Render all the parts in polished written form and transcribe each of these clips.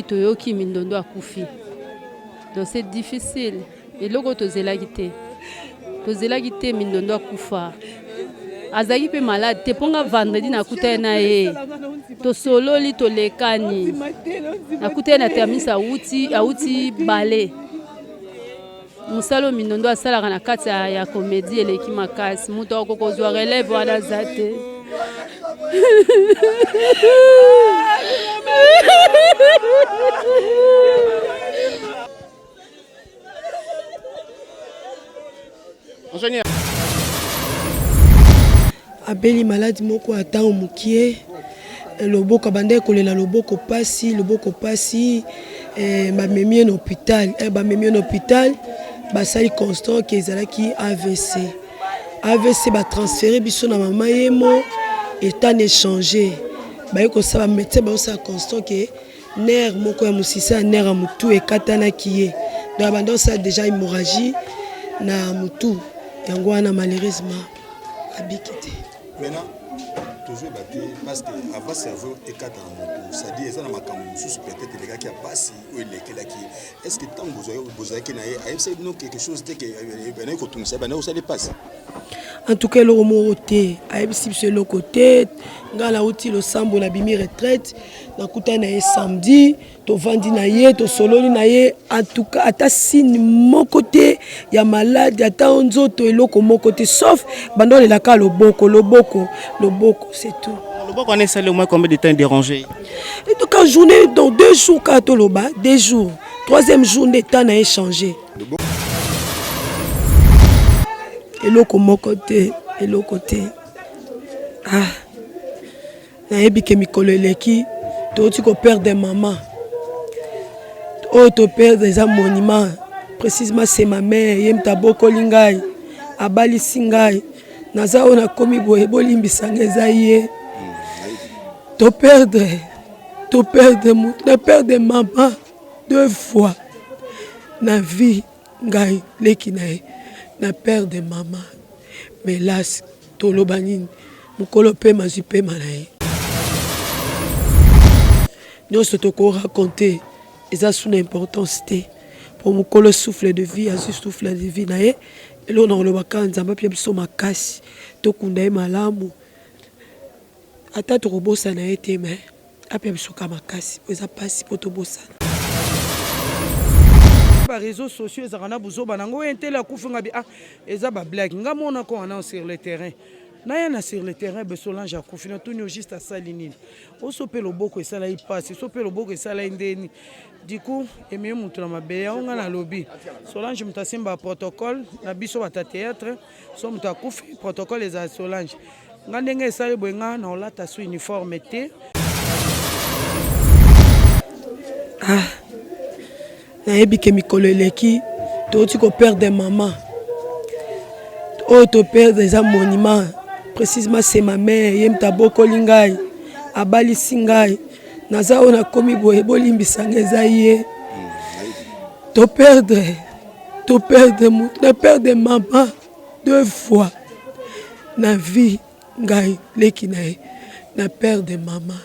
soki toyoki mindondo akufi. Donc c'est difficile. Et loko tozelaki te mindondo akufa. Azaki pe malade te ponga vendredi nakuta na ye. To sololi to lekani. Nakuta na termisa auti balé. Musalo mindondo asalaka na kati ya comédie eleki makasi. Muto akokozwa relève wana zate. Abeli malade moko atang mukie loboko bande kolela loboko pasi bamemi na hôpital basali constant ke ezalaki AVC ba transférer biso na mama yemo état échangé ba ko saba médecin ba sa constant ke nerf moko ya musisa nerf ya mutu ekatana kiye donc bande ça déjà hémorragie na mutu yango wana malheureusement abikité. Maintenant, toujours battu parce que avant cerveau et quatre en moto, ça dit ça dans ma caméra sous peut-être les gars qui a passé ou les qui est-ce que tant vous avez qui n'a quelque chose que ben que tout ça ben ça dépasse. En tout cas le romoté AFC sur le côté ngala outil le sambo na bimi retraite na kuta na samedi to vandi na ye to sololi na ye en tout cas ata signe mon côté ya malade ata nzoto eloko mon côté sauf bando le laka loboko c'est tout. Loboko on est salé au moins combien de temps dérangé? Et donc en journée dans 2 jours ka to loba 2 jours 3e journée temps na échangé. Et l'autre côté, ah, naebi ke mikolo eleki, tu ko perdre maman, tu perds des monuments, précisément c'est ma mère, yem taboko lingai, abali singai, naza ona komi boye bolimbi sangezaye, tu perdre maman 2 fois, na vie ngai leki nae. Na père de maman mais las tolobanine mukolo pe mazipe manaye nous se toko raconter eza sous importance pour mukolo souffle de vie azu souffle de vie naye elo na lo bakanza mapia biso makasi to kunda malamu ata to robosa na été mais apia biso ka makasi eza pasi poto bosa. Réseaux sociaux ezakana buzo banango entela kufunga bi eza ba blague ngamona ko ana sur le terrain na sur le terrain be Solange akufina tout juste à salinini o sopé loboko esala i passe sopé loboko esala ndeni du coup emiye mutu na mabeya onga na lobby Solange mutasimba protocole na biso bata théâtre so mutu akufi protocole eza Solange ngandenge esala bwenga na olata su uniforme te naebi ke mikolo eleki tu ko perdre maman tu perds des monuments précisément c'est ma mère yem taboko lingai abali singai naza ona komi boye bolimbi sangezaye tu perdre maman 2 fois na vie ngai leki nae na perdre maman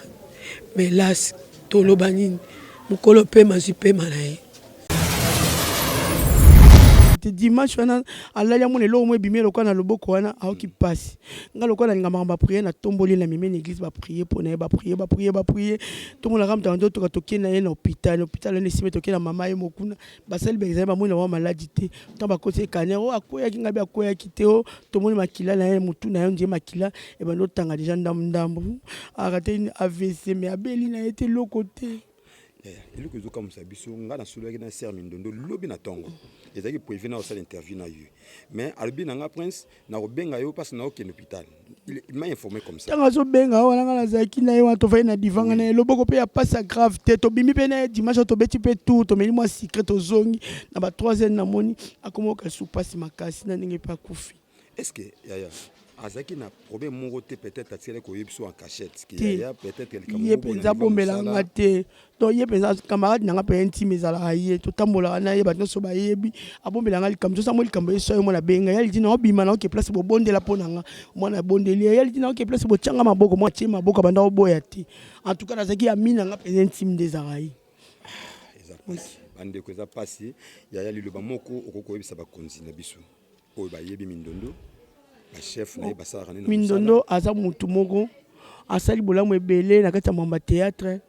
mais las tolobanine mukolo pe mazipe manaye. Dimanche wana alali amone lo mo bimé lokana loboko wana aoki passe nga lokana ngamba ba prier na tomboli na mimi l'église ba prier pour na ba prier tout mon ramta ndo to toki na na hôpital ne sime toki na mama ye mokuna basali bezai ba mona wa maladie te to ba kote kanero akoya kinga bi akoya kiteo to moni makila na ye mutu na yo ndie makila e ba no tanga déjà ndambu arrêter une AVC mais abeli na été l'autre côté. Il que comme ça biso nga na solo na ser mindondo lobi na tongo ezaki prévu na osala interview na yo mais albi na prince na obenga yo parce na okene hôpital il m'a informé comme ça tanga zo benga wana nga zaki na yo to fa na divanga na loboko pe ya passe grave te to bimi pe na dimanche to beti pe tout to meli moi secret to zongi na ba 3e na moni akomoka sous passe makasi na ninge pa kufi est-ce que yaya azaki na problème mon côté peut-être attirer ko yebso en cachette qui y a peut-être quelqu'un qui pensa bombela ngate to ye pensa camarade nanga pe intime zala aye to tambola na ye ba no so ba yebi abombela ngali kamzo sa mo likambo yeso mo na benga yali dina obima na oke place bo bondela ponanga mo na bondeli yali dina oke place bo changa maboko mo chema maboko banda oboya ti en tout cas azaki amina nga pe intime des arayi bande ko eza pasi ya liloba moko okokoyebisa bakonzi na biso oyo bayebi mindondo ba chef na basara na mindondo aza mutu moko asali bolamu ebele na kati ya mamba théâtre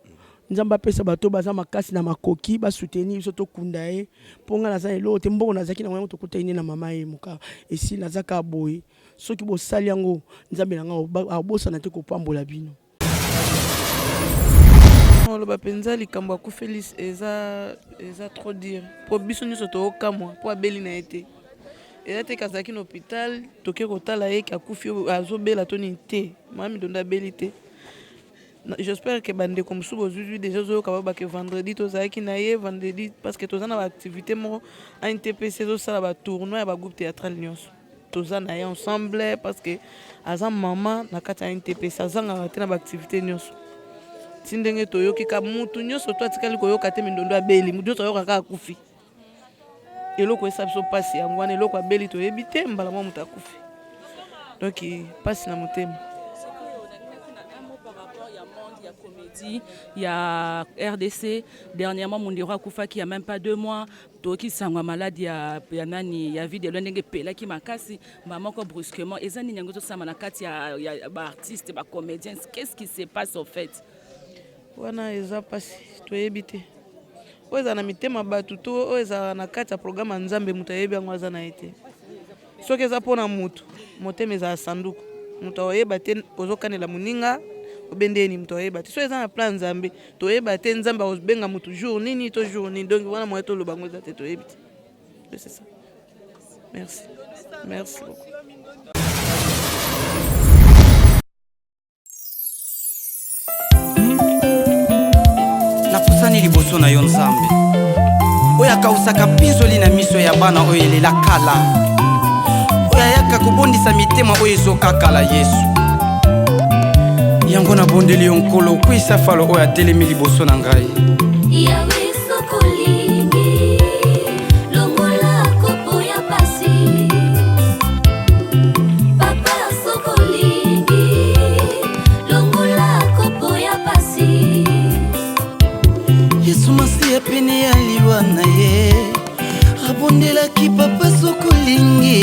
nzamba apesa bato baza makasi na makoki basoutenir biso tokunda ye mpo nga naza eloko te mbongo nazalaki na yango tokota ine na mama ye moka esi nazaka boye soki bosali yango nzambe na nga abosana te kopambola bino oloba mpenza likambo akufeli eza trop dire mpo biso nyonso tookamwa mpo abeli na ye te eza te kazalaki na hôpital toke kotala ye akufi azobela toni te mama mindondo abeli te. J'espère que bandeko mosusu bozuzwi déjà ozoyoka babake vendredi tozalaki na ye vendredi parce que toza na baactivité moko a NTPC ezosala batournoi ya bagroupe théâtral nyonso toza na ye ensemble parce que aza mama na kati ya NTPC azangaka te na baactivité nyonso ti ndenge toyoki ka mutu nyonso to atikali koyoka te mindondo abeli mutu nyonso ayoka kaka akufi eloko esa biso mpasi yango wana eloko abeli toyebi te mbala mwa mutu akufi donc mpasi na motema. Il y a RDC, dernièrement mon roi Koufa qui a même pas 2 mois, Toki Sangwa malade, il y a vie de l'un pela qui m'a cassé, maman ko brusquement, et ça n'y a pas de manakati, il y a artistes, des comédiens, qu'est-ce qui se passe au fait? Wana eza pasi, toyebite. Oza na mitema batu to oza na kati ya programme nzambe mutu ayebi yango aza na ete. Soki eza pona mutu, motema eza sanduku. Mutu oyeba te ozokanela muninga. Obendeni mtu oyeba te so eza na plan nzambe toyeba te nzambe obenga mutu jour nini to jour nini donc wana moyeto loba ngo eza te toyebi te c'est ça. Merci beaucoup. Napusani liboso na yo nzambe oyo akausaka pinzoli na miso ya bana oyo elela kala oyo ayaka kobondisa mitema oyo ezokakala Yesu yango na bondeli yo nkolo okwisa falo oyo atelemi liboso na ngai Yawe sokolingi longola kopo ya pasi Papa sokolingi longola kopo ya pasi Yesu masiya pene ya liwa na ye abondelaki papa sokolingi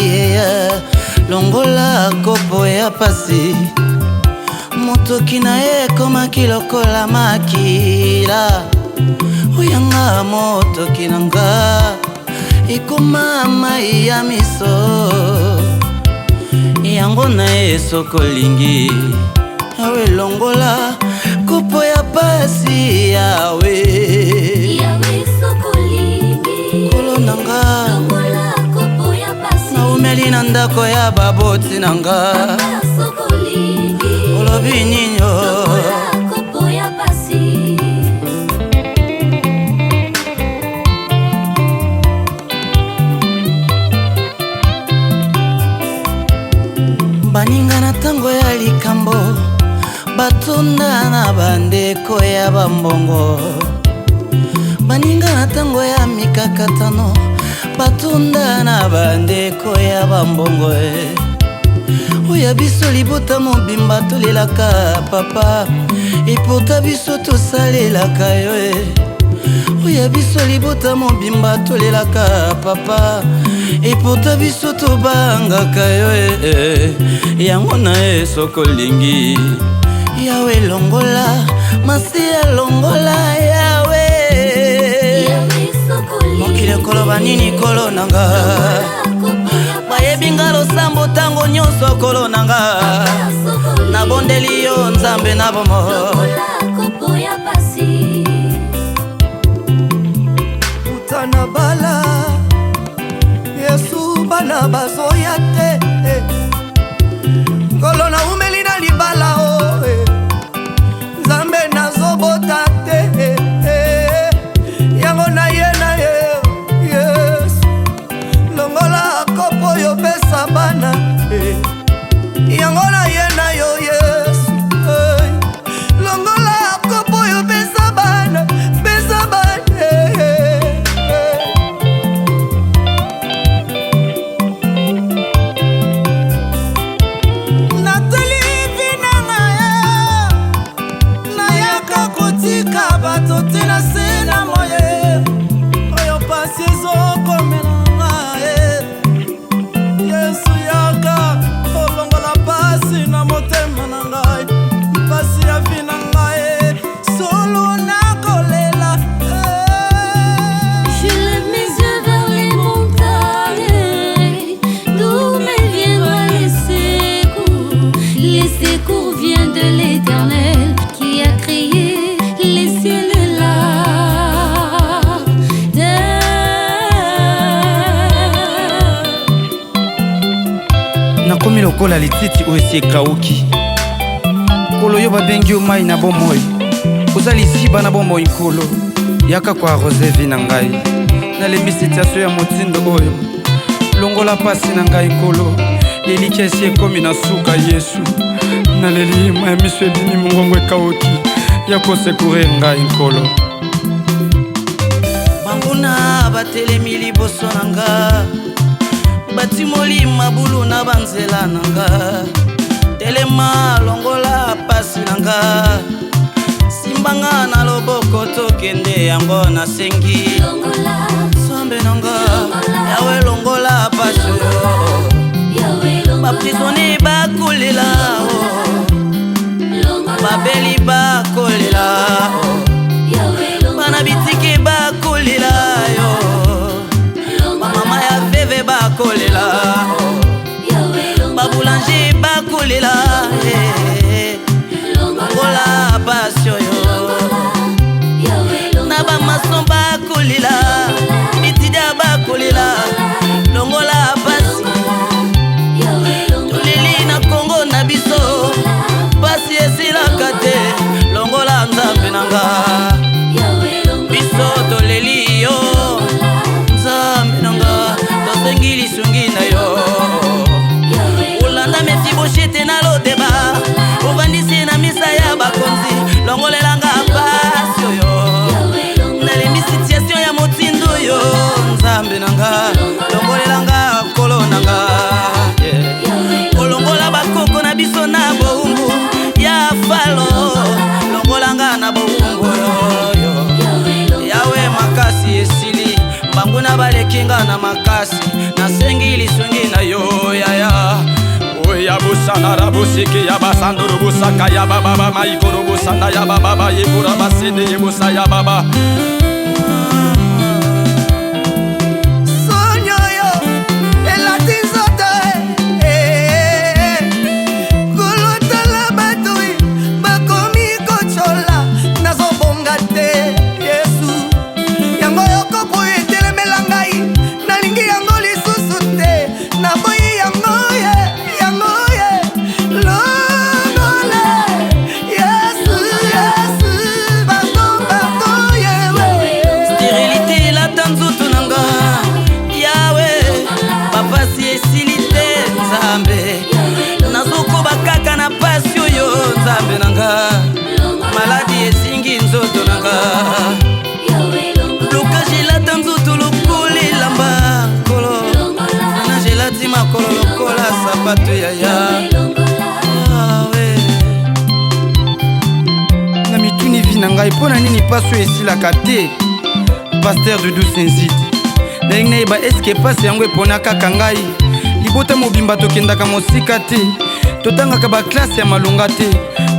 longola kopo ya pasi motoki na ye ekomaki lokola makila oyanga motoki na nga ekoma mai ya miso yango na ye sokolingi yawe longola kopo ya pasi yawe sokolingi kolo na nga longola kopo ya pasi naumeli na ndako ya baboti na nga olobi ninyo kopo ya pasi baninga na tango ya likambo batunda na bandeko ya bambongo baninga na tango ya mikakatano batunda na bandeko ya bambongo oya biso libota mobimba tolelaka papa epota biso tosalelaka yo oya biso libota mobimba tolelaka papa epota biso tobangaka yo yango na ye sokolingi yawe longola masiya longola yawe mokili koloba nini kolo nanga bayebi nga losambo ntango nyonso kolo nanga nabondeli yo nzambe na bomo utana bala Yesu bana bazoya te kolo na umeli na libala o nzambe nazobota te yango na ye Yesu longola kopo yo pesa bana yango na ye na yo Yesu longola kopo yo pesa bana l'Éternel qui a créé les cieux et la terre. Nakomi lokola lititi oyo esi ekauki. Nkolo yo babengi yo mai na bomoi. Oza lisiba na bomoi nkolo. Yaka kwa arrose vi na ngai. Nalembi situation ya motindo oyo. Longola pasi na ngai nkolo. Eliki esi ekomi na suka Yesu. Naleli ma ya miso ebimi mongongo ekauki. Ya kosekure ngai nkolo. Bambuna batelemi liboso na nga. Batimoli mabulu na banzela na nga. Telema longola pasi na nga. Simbanga na loboko tokende yango na sengi. Sambe na nga yawe longola pasi yo. Baprisonnier bakolela babeli bakolela bana bitiki bakolela yo. Bamama ya veve bakolela babulanger bakolela longola pasi yo. Na bamason bakolela bitida bakolela longola pasi. Toleli na Kongo na biso pasi esilaka te longola nzambe na nga. Biso toleli yo nzambe na nga tosengi lisungi na yo. Olanda Mefiboshete na Lodeba ovandisi na misa ya bakonzi longolelanga pasi oyo. Nalembi situation ya motindo yo nzambe na nga longolelanga nkolo na nga. Olongola bakoko na biso na boumbu ya falo longolanga na boumbu yo. Yawe makasi esili mbanguna balekinga na makasi nasengi lisungi na yo yaya. Oya busana rabusiki ya basanduru busaka ya baba maikoro busana ya baba yekura basende yebusa ya baba. Maladi esingi nzoto nanga Luka jilata nzoto lokoli lamba kolo Nana jelati makolo lokola sapato yaya Na mituni vina ngai pona nini paso esilaka te Pasteur Doudou Senzidi Ndenge nayeba eske pasi yango epona kaka ngai Libota mobimba tokendaka mosika te Totangaka baklase ya malunga te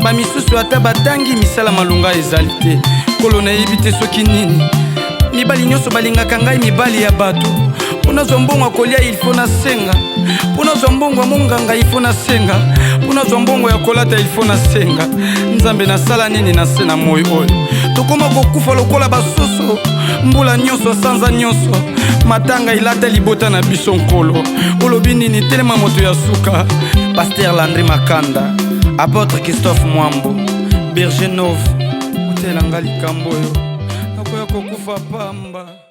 Bamisusu ata batangi misala malunga ezali te Kolo nayebi te soki nini Mibali nyonso balingaka ngai mibali ya bato Pona zombongo kolia il faut na senga Pona zombongo ya monganga il faut na senga Pona zombongo ya kolata il faut na senga Nzambe na sala nini na se na moi oyo Tokoma kokufa lokola basoso Mbula nyonso sanza nyonso Matanga ilata libota na biso nkolo Olobi nini telema moto ya suka Pasteur Landry Makanda Apôtre Christophe Mwambo Berger Nov Utelanga likambo yo Nakoya kokufa pamba